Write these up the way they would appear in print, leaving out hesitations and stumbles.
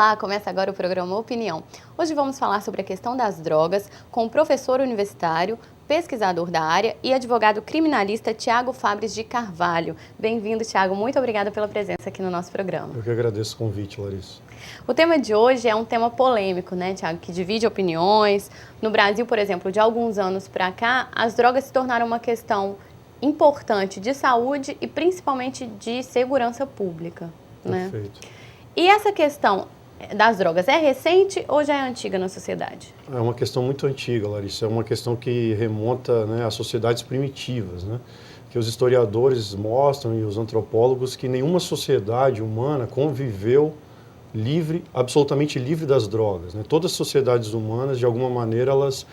Olá, começa agora o programa Opinião. Hoje vamos falar sobre a questão das drogas com o professor universitário, pesquisador da área e advogado criminalista Tiago Fabres de Carvalho. Bem-vindo, Tiago. Muito obrigada pela presença aqui no nosso programa. Eu que agradeço o convite, Larissa. O tema de hoje é um tema polêmico, né, Tiago, que divide opiniões. No Brasil, por exemplo, de alguns anos para cá, as drogas se tornaram uma questão importante de saúde e principalmente de segurança pública, né? Perfeito. E essa questão das drogas é recente ou já é antiga na sociedade? É uma questão muito antiga, Larissa. É uma questão que remonta, né, às sociedades primitivas, né? Que os historiadores mostram e os antropólogos que nenhuma sociedade humana conviveu livre, absolutamente livre das drogas, né? Todas as sociedades humanas, de alguma maneira, elas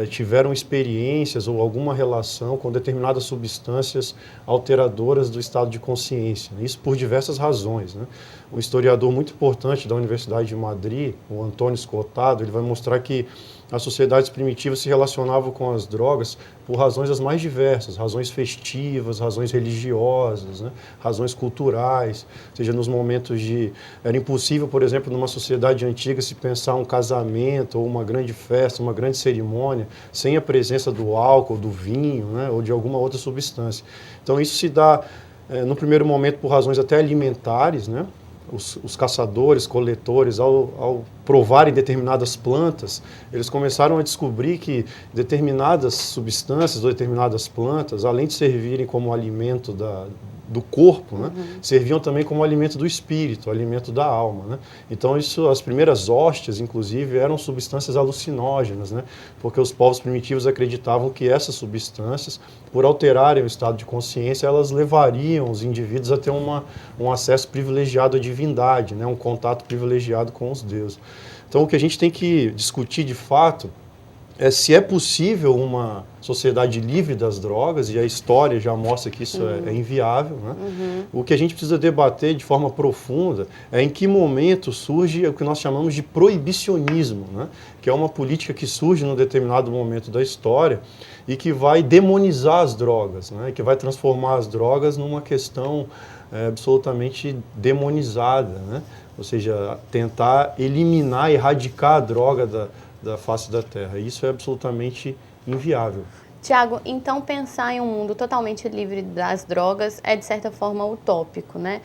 tiveram experiências ou alguma relação com determinadas substâncias alteradoras do estado de consciência, né? Isso por diversas razões, né? Um historiador muito importante da Universidade de Madrid, o Antônio Escotado, ele vai mostrar que as sociedades primitivas se relacionavam com as drogas por razões as mais diversas, razões festivas, razões religiosas, né? Razões culturais, ou seja, nos momentos de... Era impossível, por exemplo, numa sociedade antiga se pensar um casamento ou uma grande festa, uma grande cerimônia, sem a presença do álcool, do vinho, né? Ou de alguma outra substância. Então isso se dá, no primeiro momento, por razões até alimentares, né? Os caçadores, coletores, ao provarem determinadas plantas, eles começaram a descobrir que determinadas substâncias ou determinadas plantas, além de servirem como alimento do corpo, né, serviam também como alimento do espírito, alimento da alma, né? Então isso, as primeiras hóstias, inclusive, eram substâncias alucinógenas, né? Porque os povos primitivos acreditavam que essas substâncias, por alterarem o estado de consciência, elas levariam os indivíduos a ter um acesso privilegiado à divindade, né? Um contato privilegiado com os deuses. Então o que a gente tem que discutir de fato é se é possível uma sociedade livre das drogas, e a história já mostra que isso é inviável, né? O que a gente precisa debater de forma profunda é em que momento surge o que nós chamamos de proibicionismo, né? Que é uma política que surge num determinado momento da história e que vai demonizar as drogas, né? Que vai transformar as drogas numa questão absolutamente demonizada, né? Ou seja, tentar eliminar, erradicar a droga da face da Terra. Isso é absolutamente inviável. Tiago, então pensar em um mundo totalmente livre das drogas é, de certa forma, utópico, né?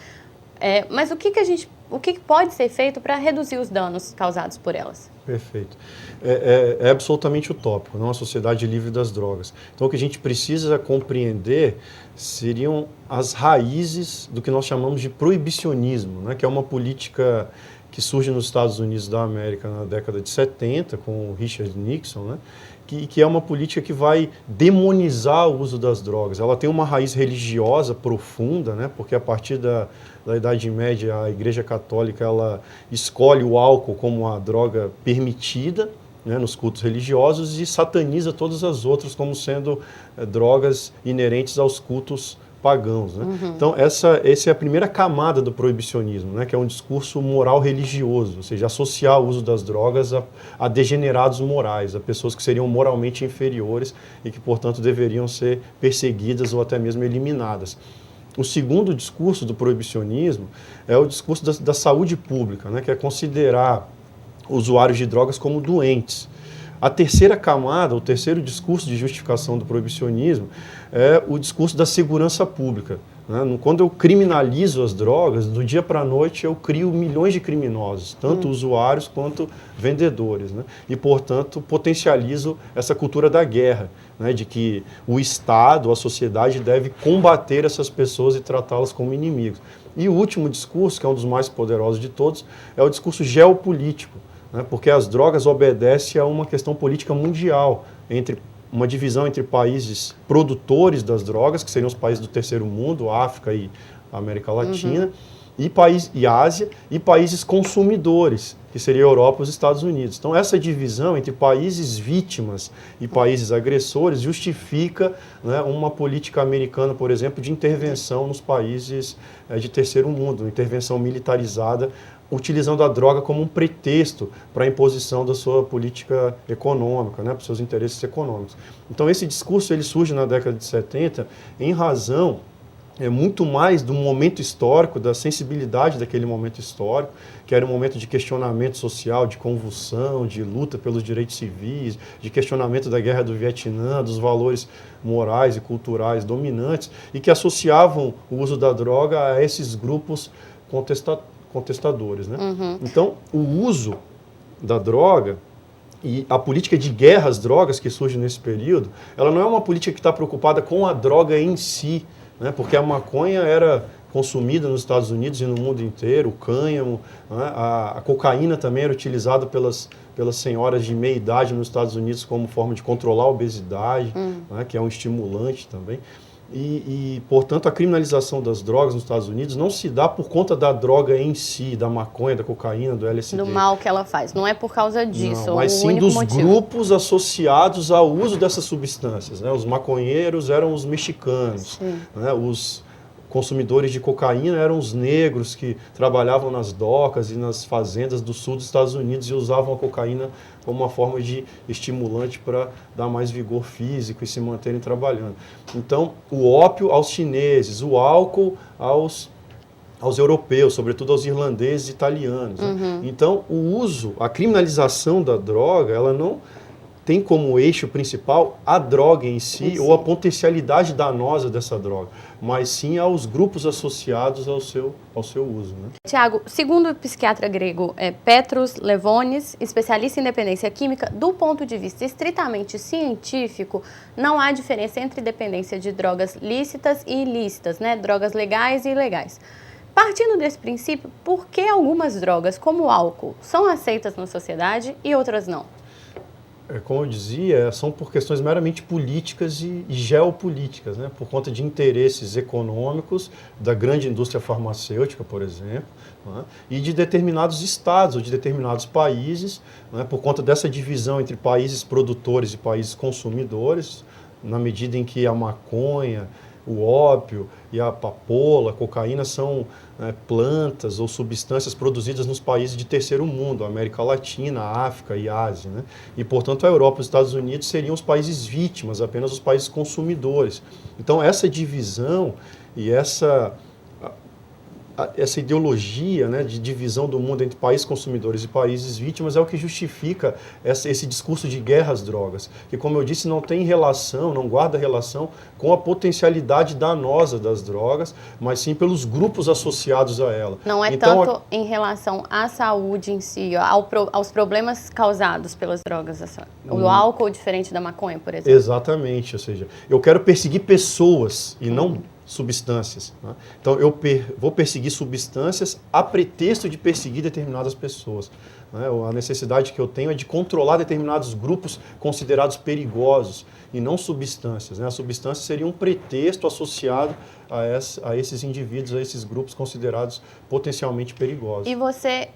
Mas o que pode ser feito para reduzir os danos causados por elas? Perfeito. É absolutamente utópico, não uma sociedade livre das drogas. Então, o que a gente precisa compreender seriam as raízes do que nós chamamos de proibicionismo, né? Que é uma política que surge nos Estados Unidos da América na década de 70, com o Richard Nixon, né? Que é uma política que vai demonizar o uso das drogas. Ela tem uma raiz religiosa profunda, né? Porque a partir da Idade Média, a Igreja Católica ela escolhe o álcool como uma droga permitida, né, nos cultos religiosos, e sataniza todas as outras como sendo drogas inerentes aos cultos pagãos, né? Então, essa é a primeira camada do proibicionismo, né? Que é um discurso moral religioso, ou seja, associar o uso das drogas a degenerados morais, a pessoas que seriam moralmente inferiores e que, portanto, deveriam ser perseguidas ou até mesmo eliminadas. O segundo discurso do proibicionismo é o discurso da saúde pública, né? Que é considerar usuários de drogas como doentes. A terceira camada, o terceiro discurso de justificação do proibicionismo é o discurso da segurança pública, né? Quando eu criminalizo as drogas, do dia para a noite eu crio milhões de criminosos, tanto usuários quanto vendedores, né? E, portanto, potencializo essa cultura da guerra, né? De que o Estado, a sociedade deve combater essas pessoas e tratá-las como inimigos. E o último discurso, que é um dos mais poderosos de todos, é o discurso geopolítico, né? Porque as drogas obedecem a uma questão política mundial, entre uma divisão entre países produtores das drogas, que seriam os países do terceiro mundo, África e América Latina, e Ásia, e países consumidores, que seria a Europa e os Estados Unidos. Então, essa divisão entre países vítimas e países agressores justifica, né, uma política americana, por exemplo, de intervenção nos países de terceiro mundo, intervenção militarizada, utilizando a droga como um pretexto para a imposição da sua política econômica, né, para os seus interesses econômicos. Então, esse discurso ele surge na década de 70 em razão é muito mais do momento histórico, da sensibilidade daquele momento histórico, que era um momento de questionamento social, de convulsão, de luta pelos direitos civis, de questionamento da guerra do Vietnã, dos valores morais e culturais dominantes, e que associavam o uso da droga a esses grupos contestadores, né? Então, o uso da droga e a política de guerra às drogas que surge nesse período, ela não é uma política que está preocupada com a droga em si, né? Porque a maconha era consumida nos Estados Unidos e no mundo inteiro, o cânhamo, né? A cocaína também era utilizada pelas senhoras de meia idade nos Estados Unidos como forma de controlar a obesidade, né? Que é um estimulante também. Portanto, a criminalização das drogas nos Estados Unidos não se dá por conta da droga em si, da maconha, da cocaína, do LSD. Do mal que ela faz. Não é por causa disso, não, mas o sim único dos motivo. grupos associados ao uso dessas substâncias, né? Os maconheiros eram os mexicanos, né? Os consumidores de cocaína eram os negros que trabalhavam nas docas e nas fazendas do sul dos Estados Unidos e usavam a cocaína como uma forma de estimulante para dar mais vigor físico e se manterem trabalhando. Então, o ópio aos chineses, o álcool aos europeus, sobretudo aos irlandeses e italianos. Né? Então, a criminalização da droga, ela não tem como eixo principal a droga em si ou a potencialidade danosa dessa droga, mas sim aos grupos associados ao seu uso. Né? Tiago, segundo o psiquiatra grego Petros Levonis, especialista em dependência química, do ponto de vista estritamente científico, não há diferença entre dependência de drogas lícitas e ilícitas, né? Drogas legais e ilegais. Partindo desse princípio, por que algumas drogas, como o álcool, são aceitas na sociedade e outras não? Como eu dizia, são por questões meramente políticas e geopolíticas, né? Por conta de interesses econômicos da grande indústria farmacêutica, por exemplo, né? E de determinados estados ou de determinados países, né? Por conta dessa divisão entre países produtores e países consumidores, na medida em que a maconha, o ópio e a papoula, a cocaína são plantas ou substâncias produzidas nos países de terceiro mundo, América Latina, África e Ásia. Né? E, portanto, a Europa e os Estados Unidos seriam os países vítimas, apenas os países consumidores. Então, essa divisão e essa ideologia, né, de divisão do mundo entre países consumidores e países vítimas é o que justifica esse discurso de guerra às drogas, que, como eu disse, não tem relação, não guarda relação com a potencialidade danosa das drogas, mas sim pelos grupos associados a ela. Não é então, tanto em relação à saúde em si, aos problemas causados pelas drogas, o álcool diferente da maconha, por exemplo. Exatamente, ou seja, eu quero perseguir pessoas e não substâncias. Né? Então, eu vou perseguir substâncias a pretexto de perseguir determinadas pessoas. Né? A necessidade que eu tenho é de controlar determinados grupos considerados perigosos e não substâncias. Né? A substância seria um pretexto associado a esses indivíduos, a esses grupos considerados potencialmente perigosos. E você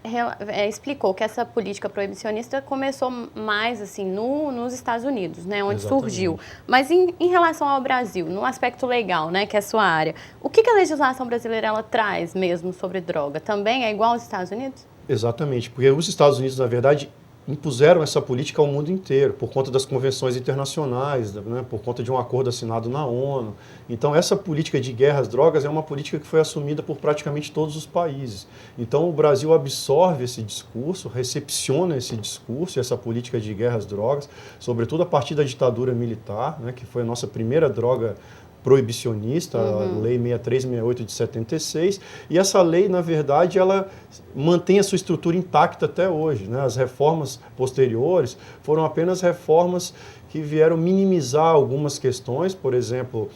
explicou que essa política proibicionista começou mais assim nos Estados Unidos, né, onde surgiu. Mas em relação ao Brasil, no aspecto legal, né, que é a sua área, o que a legislação brasileira ela traz mesmo sobre droga? Também é igual aos Estados Unidos? Exatamente, porque os Estados Unidos, na verdade, impuseram essa política ao mundo inteiro, por conta das convenções internacionais, né, por conta de um acordo assinado na ONU. Então, essa política de guerra às drogas é uma política que foi assumida por praticamente todos os países. Então, o Brasil absorve esse discurso, recepciona esse discurso, essa política de guerra às drogas, sobretudo a partir da ditadura militar, né, que foi a nossa primeira droga proibicionista, a Lei 6368 de 76, e essa lei, na verdade, ela mantém a sua estrutura intacta até hoje. Né? As reformas posteriores foram apenas reformas que vieram minimizar algumas questões, por exemplo,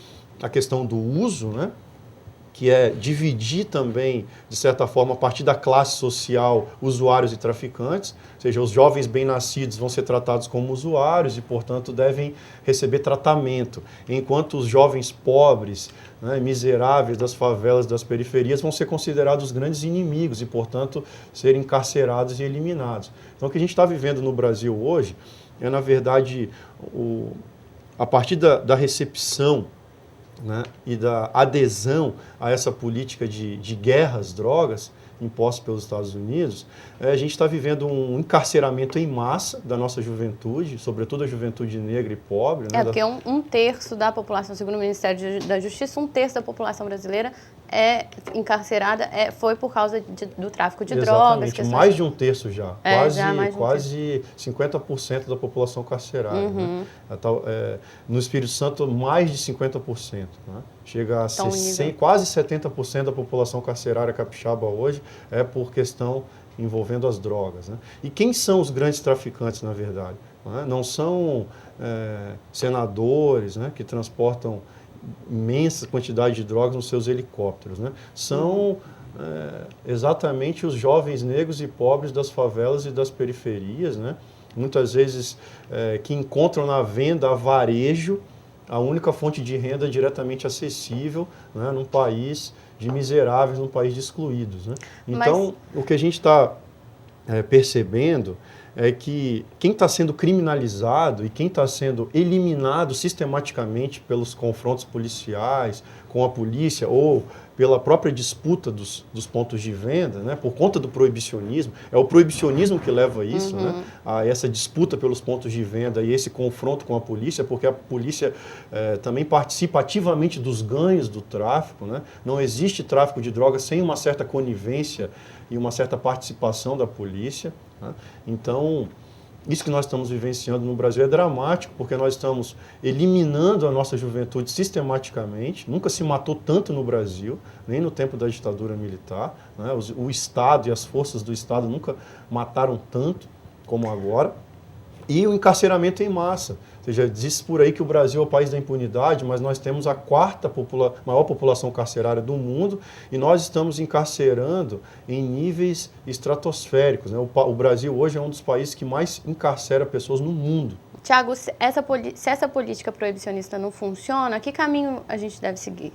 a questão do uso, né? Que é dividir também, de certa forma, a partir da classe social, usuários e traficantes, ou seja, os jovens bem-nascidos vão ser tratados como usuários e, portanto, devem receber tratamento, enquanto os jovens pobres, né, miseráveis das favelas, das periferias, vão ser considerados os grandes inimigos e, portanto, serem encarcerados e eliminados. Então, o que a gente está vivendo no Brasil hoje é, na verdade, a partir da recepção, né, e da adesão a essa política de guerra às drogas, impostos pelos Estados Unidos, a gente está vivendo um encarceramento em massa da nossa juventude, sobretudo a juventude negra e pobre. Né? Porque um terço da população, segundo o Ministério da Justiça, um terço da população brasileira é encarcerada foi por causa do tráfico de drogas. Mais de um terço já. Quase um 50% da população carcerária. Né? No Espírito Santo, mais de 50%. Né? Chega a quase 70% da população carcerária capixaba hoje é por questão envolvendo as drogas. Né? E quem são os grandes traficantes, na verdade? Não são senadores, né, que transportam imensa quantidade de drogas nos seus helicópteros. Né? São exatamente os jovens negros e pobres das favelas e das periferias, né? Muitas vezes que encontram na venda a varejo a única fonte de renda diretamente acessível, né, num país de miseráveis, num país de excluídos. Né? Então, o que a gente está percebendo é que quem está sendo criminalizado e quem está sendo eliminado sistematicamente pelos confrontos policiais com a polícia ou pela própria disputa dos pontos de venda, né, por conta do proibicionismo, é o proibicionismo que leva a isso, né, a essa disputa pelos pontos de venda e esse confronto com a polícia, porque a polícia também participa ativamente dos ganhos do tráfico. Né? Não existe tráfico de drogas sem uma certa conivência e uma certa participação da polícia. Né? Então, isso que nós estamos vivenciando no Brasil é dramático, porque nós estamos eliminando a nossa juventude sistematicamente. Nunca se matou tanto no Brasil, nem no tempo da ditadura militar. Né? O Estado e as forças do Estado nunca mataram tanto como agora. E o encarceramento em massa. Ou seja, diz por aí que o Brasil é o país da impunidade, mas nós temos a quarta maior população carcerária do mundo e nós estamos encarcerando em níveis estratosféricos. Né? O Brasil hoje é um dos países que mais encarcera pessoas no mundo. Tiago, se essa política proibicionista não funciona, que caminho a gente deve seguir?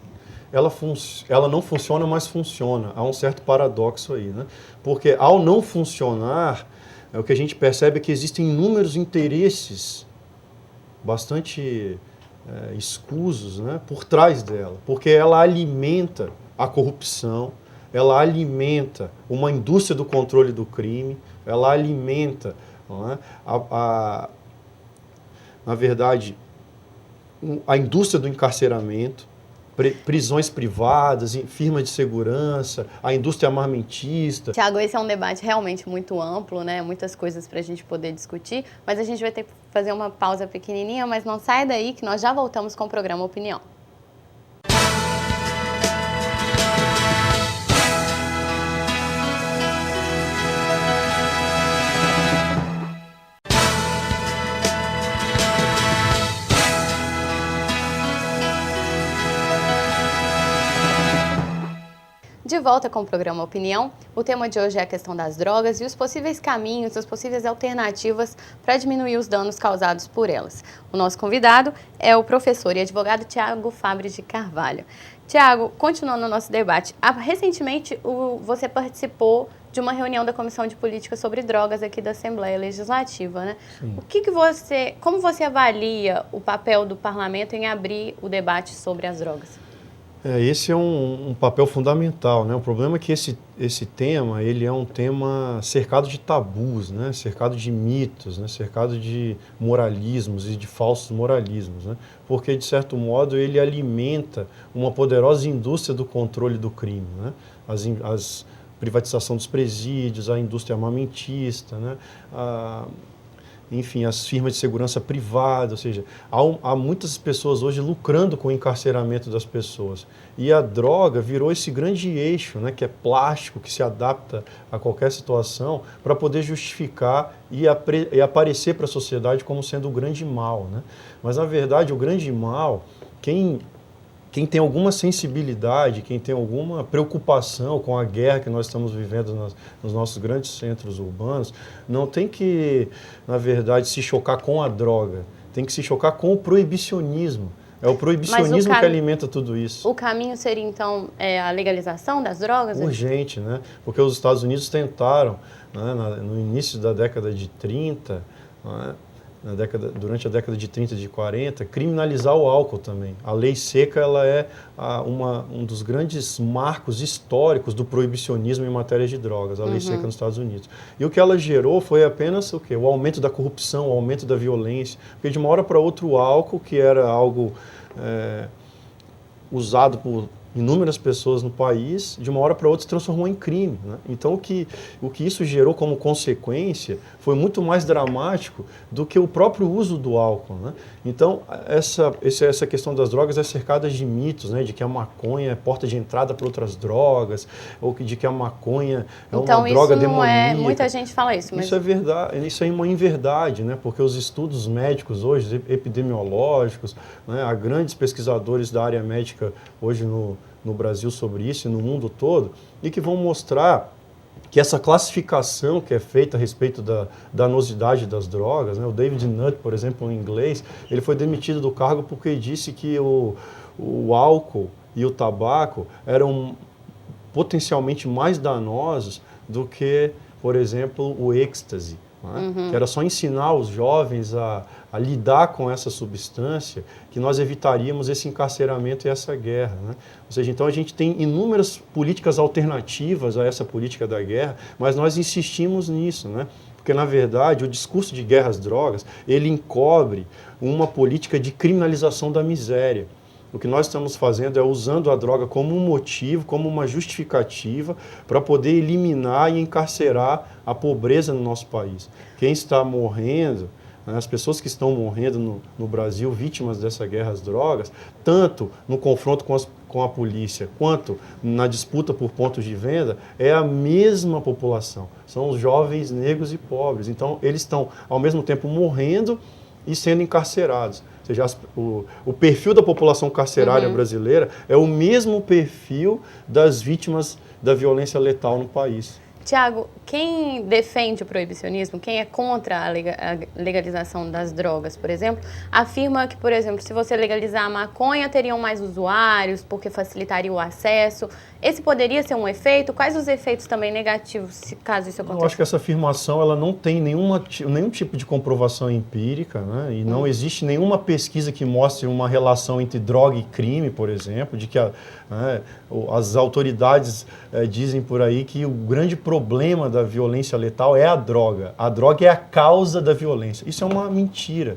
Ela não funciona, mas funciona. Há um certo paradoxo aí, né? Porque ao não funcionar, o que a gente percebe é que existem inúmeros interesses bastante escusos, né, por trás dela, porque ela alimenta a corrupção, ela alimenta uma indústria do controle do crime, ela alimenta, não é, na verdade, a indústria do encarceramento, prisões privadas, firmas de segurança, a indústria armamentista. Tiago, esse é um debate realmente muito amplo, né? Muitas coisas para a gente poder discutir, mas a gente vai ter que fazer uma pausa pequenininha, mas não sai daí que nós já voltamos com o programa Opinião. De volta com o programa Opinião, o tema de hoje é a questão das drogas e os possíveis caminhos, as possíveis alternativas para diminuir os danos causados por elas. O nosso convidado é o professor e advogado Tiago Fabris de Carvalho. Tiago, continuando o nosso debate, recentemente você participou de uma reunião da Comissão de Política sobre Drogas aqui da Assembleia Legislativa, né? Sim. Como você avalia o papel do parlamento em abrir o debate sobre as drogas? Esse é um papel fundamental, né? O problema é que esse tema, ele é um tema cercado de tabus, né? Cercado de mitos, né? Cercado de moralismos e de falsos moralismos, né? Porque, de certo modo, ele alimenta uma poderosa indústria do controle do crime, né? As privatização dos presídios, a indústria armamentista, né? Enfim, as firmas de segurança privada, ou seja, há muitas pessoas hoje lucrando com o encarceramento das pessoas. E a droga virou esse grande eixo, né, que é plástico, que se adapta a qualquer situação, para poder justificar e aparecer para a sociedade como sendo o grande mal, né? Mas, na verdade, o grande mal, quem tem alguma sensibilidade, quem tem alguma preocupação com a guerra que nós estamos vivendo nos nossos grandes centros urbanos, não tem que, na verdade, se chocar com a droga, tem que se chocar com o proibicionismo. É o proibicionismo que alimenta tudo isso. O caminho seria, então, a legalização das drogas? Urgente, né? Porque os Estados Unidos tentaram, né, no início da década de 30, né, durante a década de 30 e de 40, criminalizar o álcool também. A lei seca ela é um dos grandes marcos históricos do proibicionismo em matéria de drogas, a lei seca nos Estados Unidos. E o que ela gerou foi apenas o quê? O aumento da corrupção, o aumento da violência. Porque de uma hora para outra o álcool, que era algo usado por inúmeras pessoas no país, de uma hora para outra se transformou em crime, né? Então o que isso gerou como consequência foi muito mais dramático do que o próprio uso do álcool, né? Então essa questão das drogas é cercada de mitos, né? De que a maconha é porta de entrada para outras drogas, ou de que a maconha é uma droga demoníaca. Muita gente fala isso. Mas... Isso é verdade, isso é uma inverdade, né? Porque os estudos médicos hoje, epidemiológicos, né? Há grandes pesquisadores da área médica hoje no Brasil sobre isso e no mundo todo, e que vão mostrar que essa classificação que é feita a respeito da danosidade das drogas, né? O David Nutt, por exemplo, em inglês, ele foi demitido do cargo porque disse que o álcool e o tabaco eram potencialmente mais danosos do que, por exemplo, o êxtase, né? Que era só ensinar os jovens a lidar com essa substância que nós evitaríamos esse encarceramento e essa guerra, né? Ou seja, então a gente tem inúmeras políticas alternativas a essa política da guerra, mas nós insistimos nisso, né? Porque, na verdade, o discurso de guerra às drogas, ele encobre uma política de criminalização da miséria. O que nós estamos fazendo é usando a droga como um motivo, como uma justificativa para poder eliminar e encarcerar a pobreza no nosso país. Quem está morrendo, as pessoas que estão morrendo no Brasil, vítimas dessa guerra às drogas, tanto no confronto com a polícia, quanto na disputa por pontos de venda, é a mesma população. São os jovens negros e pobres. Então, eles estão, ao mesmo tempo, morrendo e sendo encarcerados. Ou seja, o perfil da população carcerária brasileira é o mesmo perfil das vítimas da violência letal no país. Tiago, quem defende o proibicionismo, quem é contra a legalização das drogas, por exemplo, afirma que, por exemplo, se você legalizar a maconha, teriam mais usuários, porque facilitaria o acesso. Esse poderia ser um efeito? Quais os efeitos também negativos, caso isso aconteça? Eu acho que essa afirmação ela não tem nenhum tipo de comprovação empírica, né? E não existe nenhuma pesquisa que mostre uma relação entre droga e crime, por exemplo, de que as autoridades dizem por aí que o grande problema da violência letal é a droga. A droga é a causa da violência. Isso é uma mentira.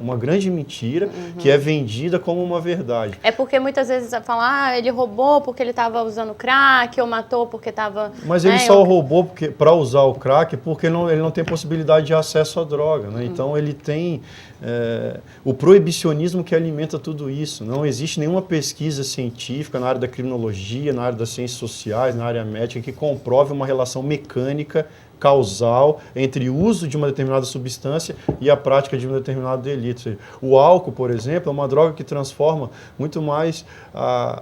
Uma grande mentira que é vendida como uma verdade. É porque muitas vezes falam, ele roubou porque ele estava usando crack, ou matou porque estava... Mas ele só roubou para usar o crack porque ele não tem possibilidade de acesso à droga, né? Então ele tem o proibicionismo que alimenta tudo isso. Não existe nenhuma pesquisa científica na área da criminologia, na área das ciências sociais, na área médica que comprove uma relação mecânica causal entre o uso de uma determinada substância e a prática de um determinado delito. O álcool, por exemplo, é uma droga que transforma muito mais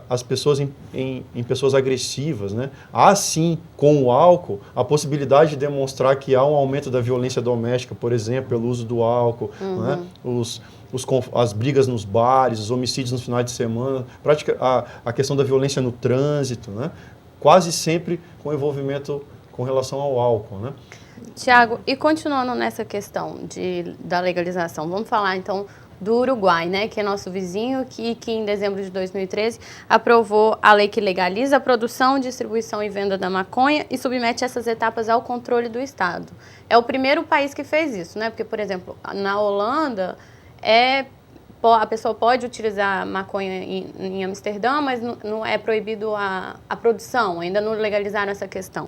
as pessoas em pessoas agressivas, né? Há sim, com o álcool, a possibilidade de demonstrar que há um aumento da violência doméstica, por exemplo, pelo uso do álcool, né? As brigas nos bares, os homicídios nos finais de semana, a questão da violência no trânsito, né? Quase sempre com envolvimento com relação ao álcool, né? Tiago, e continuando nessa questão da legalização, vamos falar então do Uruguai, né, que é nosso vizinho, que em dezembro de 2013 aprovou a lei que legaliza a produção, distribuição e venda da maconha e submete essas etapas ao controle do Estado. É o primeiro país que fez isso, né? Porque, por exemplo, na Holanda a pessoa pode utilizar maconha em Amsterdã, mas não é proibido a produção, ainda não legalizaram essa questão.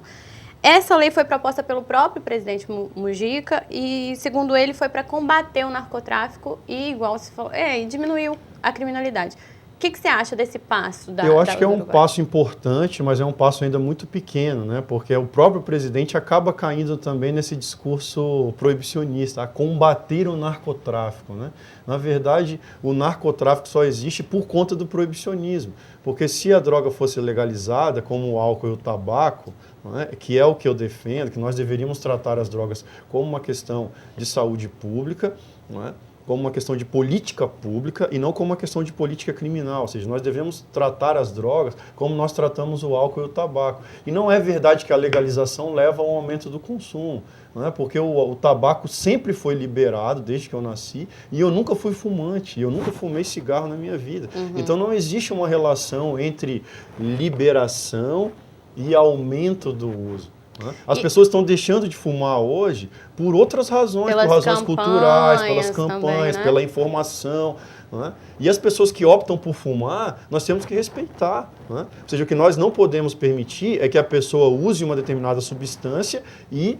Essa lei foi proposta pelo próprio presidente Mujica e, segundo ele, foi para combater o narcotráfico e, igual se falou, e diminuiu a criminalidade. O que você acha desse passo Eu acho que é um passo importante, mas é um passo ainda muito pequeno, né? Porque o próprio presidente acaba caindo também nesse discurso proibicionista, a combater o narcotráfico, né? Na verdade, o narcotráfico só existe por conta do proibicionismo, porque se a droga fosse legalizada, como o álcool e o tabaco, né, que é o que eu defendo, que nós deveríamos tratar as drogas como uma questão de saúde pública, não é? como uma questão de política pública e não como uma questão de política criminal. Ou seja, nós devemos tratar as drogas como nós tratamos o álcool e o tabaco. E não é verdade que a legalização leva ao aumento do consumo, não é? Porque o tabaco sempre foi liberado desde que eu nasci e eu nunca fui fumante, eu nunca fumei cigarro na minha vida. Então não existe uma relação entre liberação e aumento do uso. As pessoas estão deixando de fumar hoje por outras razões, por razões culturais, pelas campanhas, também, né? Pela informação. Né? E as pessoas que optam por fumar, nós temos que respeitar. Né? Ou seja, o que nós não podemos permitir é que a pessoa use uma determinada substância e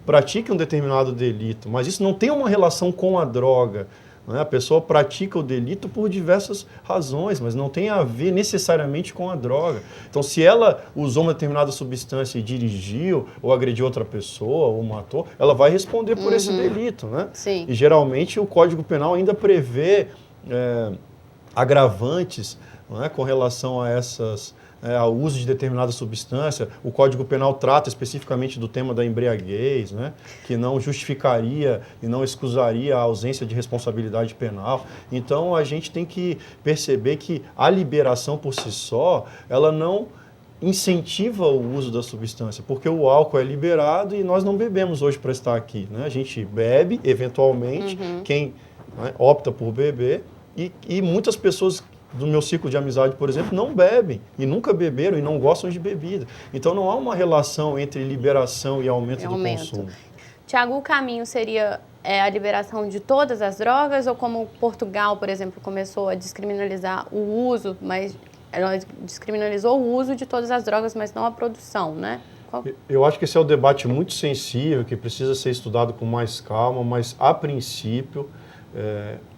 pratique um determinado delito. Mas isso não tem uma relação com a droga. A pessoa pratica o delito por diversas razões, mas não tem a ver necessariamente com a droga. Então, se ela usou uma determinada substância e dirigiu, ou agrediu outra pessoa, ou matou, ela vai responder por esse delito. Né? Sim. E, geralmente, o Código Penal ainda prevê agravantes, não é, com relação a ao uso de determinada substância. O Código Penal trata especificamente do tema da embriaguez, né, que não justificaria e não excusaria a ausência de responsabilidade penal. Então, a gente tem que perceber que a liberação por si só, ela não incentiva o uso da substância, porque o álcool é liberado e nós não bebemos hoje para estar aqui. Né? A gente bebe, eventualmente, quem, né, opta por beber, e muitas pessoas do meu ciclo de amizade, por exemplo, não bebem e nunca beberam e não gostam de bebida. Então não há uma relação entre liberação e aumento do consumo. Tiago, o caminho seria a liberação de todas as drogas, ou como Portugal, por exemplo, começou a descriminalizar o uso, mas ela descriminalizou o uso de todas as drogas, mas não a produção, né? Eu acho que esse é um debate muito sensível, que precisa ser estudado com mais calma, mas a princípio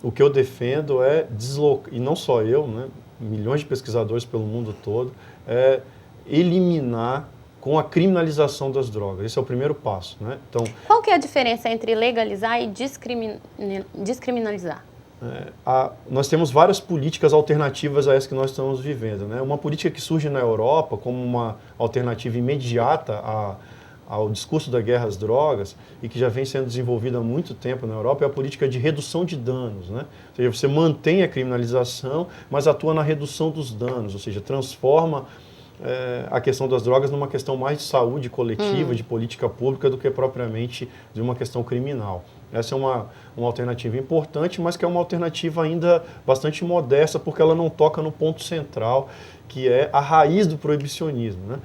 o que eu defendo é deslocar, e não só eu, né, milhões de pesquisadores pelo mundo todo, eliminar com a criminalização das drogas. Esse é o primeiro passo. Né? Então, qual que é a diferença entre legalizar e descriminalizar? Nós temos várias políticas alternativas a essa que nós estamos vivendo. Né? Uma política que surge na Europa como uma alternativa imediata ao discurso da guerra às drogas e que já vem sendo desenvolvida há muito tempo na Europa é a política de redução de danos. Né? Ou seja, você mantém a criminalização, mas atua na redução dos danos, ou seja, transforma a questão das drogas numa questão mais de saúde coletiva, de política pública, do que propriamente de uma questão criminal. Essa é uma alternativa importante, mas que é uma alternativa ainda bastante modesta, porque ela não toca no ponto central, que é a raiz do proibicionismo. Né?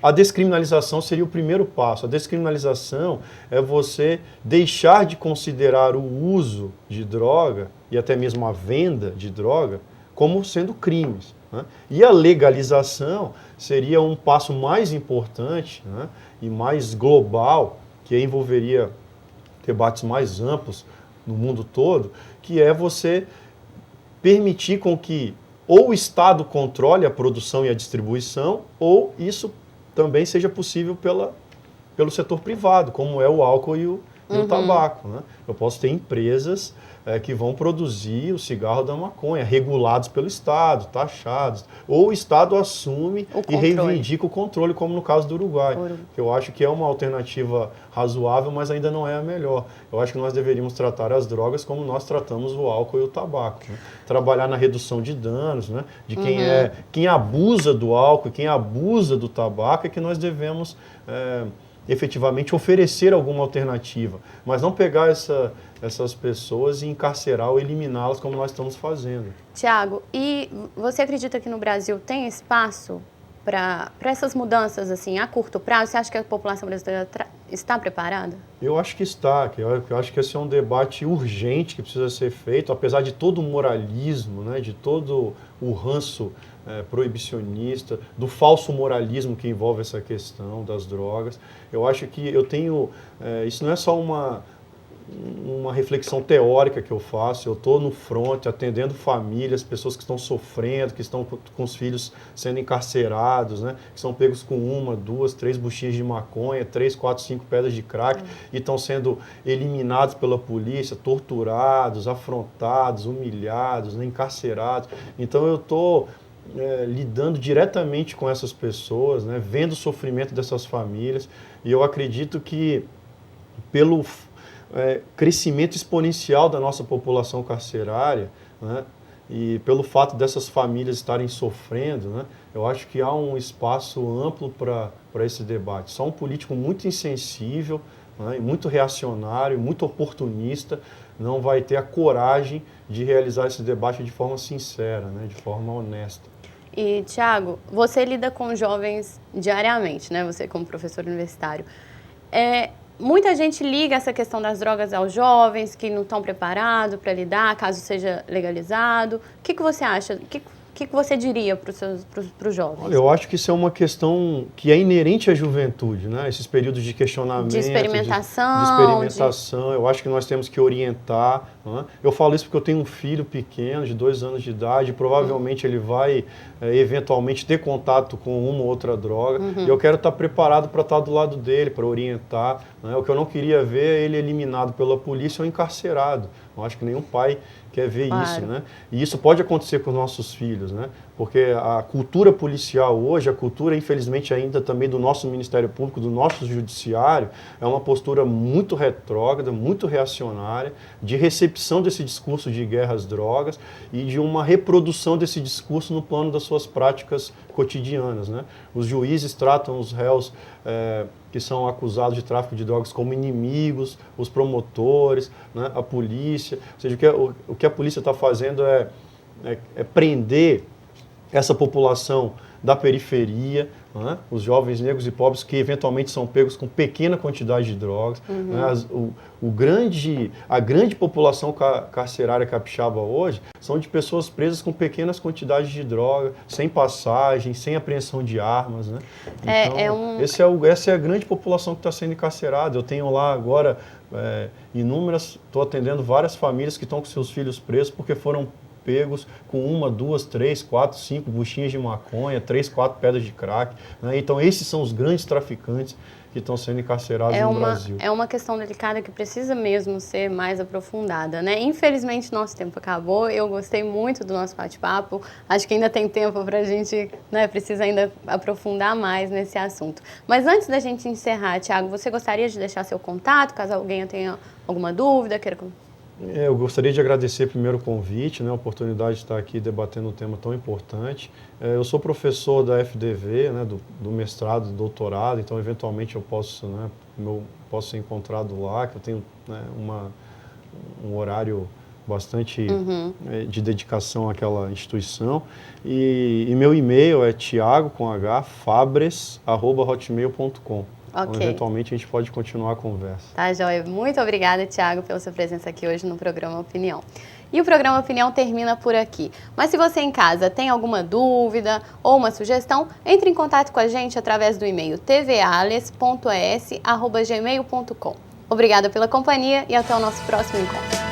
A descriminalização seria o primeiro passo. A descriminalização é você deixar de considerar o uso de droga e até mesmo a venda de droga como sendo crimes. Né? E a legalização seria um passo mais importante, né, e mais global, que envolveria debates mais amplos no mundo todo, que é você permitir com que ou o Estado controle a produção e a distribuição, ou isso também seja possível pelo setor privado, como é o álcool e o tabaco. Né? Eu posso ter empresas que vão produzir o cigarro da maconha, regulados pelo Estado, taxados. Ou o Estado assume e reivindica o controle, como no caso do Uruguai. Que eu acho que é uma alternativa razoável, mas ainda não é a melhor. Eu acho que nós deveríamos tratar as drogas como nós tratamos o álcool e o tabaco. Né? Trabalhar na redução de danos, né? De quem abusa do álcool, quem abusa do tabaco, é que nós devemos efetivamente oferecer alguma alternativa, mas não pegar essas pessoas e encarcerar ou eliminá-las como nós estamos fazendo. Tiago, e você acredita que no Brasil tem espaço para essas mudanças assim, a curto prazo? Você acha que a população brasileira está preparada? Eu acho que está. Eu acho que esse é um debate urgente que precisa ser feito, apesar de todo o moralismo, né, de todo o ranço proibicionista, do falso moralismo que envolve essa questão das drogas. Eu acho que eu tenho... isso não é só uma reflexão teórica que eu faço, eu estou no front, atendendo famílias, pessoas que estão sofrendo, que estão com os filhos sendo encarcerados, né? Que são pegos com 1, 2, 3 buchinhas de maconha, 3, 4, 5 pedras de crack e estão sendo eliminados pela polícia, torturados, afrontados, humilhados, né? Encarcerados. Então eu estou lidando diretamente com essas pessoas, né? Vendo o sofrimento dessas famílias, e eu acredito que pelo crescimento exponencial da nossa população carcerária, né? E pelo fato dessas famílias estarem sofrendo, né, eu acho que há um espaço amplo para esse debate. Só um político muito insensível, né, muito reacionário, muito oportunista, não vai ter a coragem de realizar esse debate de forma sincera, né, de forma honesta. E, Thiago, você lida com jovens diariamente, né? Você como professor universitário. Muita gente liga essa questão das drogas aos jovens que não estão preparados para lidar, caso seja legalizado. O que você acha? O que você diria para os jovens? Olha, eu acho que isso é uma questão que é inerente à juventude, né? Esses períodos de questionamento, de experimentação. De experimentação. Eu acho que nós temos que orientar. Né? Eu falo isso porque eu tenho um filho pequeno, de 2 anos de idade, e provavelmente ele vai, eventualmente, ter contato com uma ou outra droga. E eu quero estar preparado para estar do lado dele, para orientar. Né? O que eu não queria ver é ele eliminado pela polícia ou encarcerado. Eu acho que nenhum pai quer ver isso, né? E isso pode acontecer com os nossos filhos, né? Porque a cultura policial hoje, a cultura, infelizmente, ainda também do nosso Ministério Público, do nosso Judiciário, é uma postura muito retrógrada, muito reacionária, de recepção desse discurso de guerra às drogas e de uma reprodução desse discurso no plano das suas práticas cotidianas, né? Os juízes tratam os réus que são acusados de tráfico de drogas como inimigos, os promotores, né, a polícia. Ou seja, o que a polícia está fazendo é prender essa população da periferia, né, os jovens negros e pobres que eventualmente são pegos com pequena quantidade de drogas. Né, a grande população carcerária capixaba hoje são de pessoas presas com pequenas quantidades de droga, sem passagem, sem apreensão de armas. Né? Então, essa é a grande população que está sendo encarcerada. Eu tenho lá agora inúmeras, estou atendendo várias famílias que estão com seus filhos presos porque foram pegos com 1, 2, 3, 4, 5 buchinhas de maconha, 3, 4 pedras de crack. Né? Então, esses são os grandes traficantes que estão sendo encarcerados no Brasil. É uma questão delicada que precisa mesmo ser mais aprofundada, né? Infelizmente, nosso tempo acabou. Eu gostei muito do nosso bate-papo. Acho que ainda tem tempo para a gente, né, precisa ainda aprofundar mais nesse assunto. Mas antes da gente encerrar, Thiago, você gostaria de deixar seu contato, caso alguém tenha alguma dúvida, queira... Eu gostaria de agradecer primeiro o convite, né, a oportunidade de estar aqui debatendo um tema tão importante. Eu sou professor da FDV, né, do mestrado, do doutorado, então eventualmente eu posso, né, posso ser encontrado lá, que eu tenho, né, um horário bastante de dedicação àquela instituição. E meu e-mail é thiago.fabres@hotmail.com. Okay. Então, eventualmente a gente pode continuar a conversa. Tá, joia. Muito obrigada, Thiago, pela sua presença aqui hoje no programa Opinião. E o programa Opinião termina por aqui. Mas se você em casa tem alguma dúvida ou uma sugestão, entre em contato com a gente através do e-mail tvales.es@gmail.com. Obrigada pela companhia e até o nosso próximo encontro.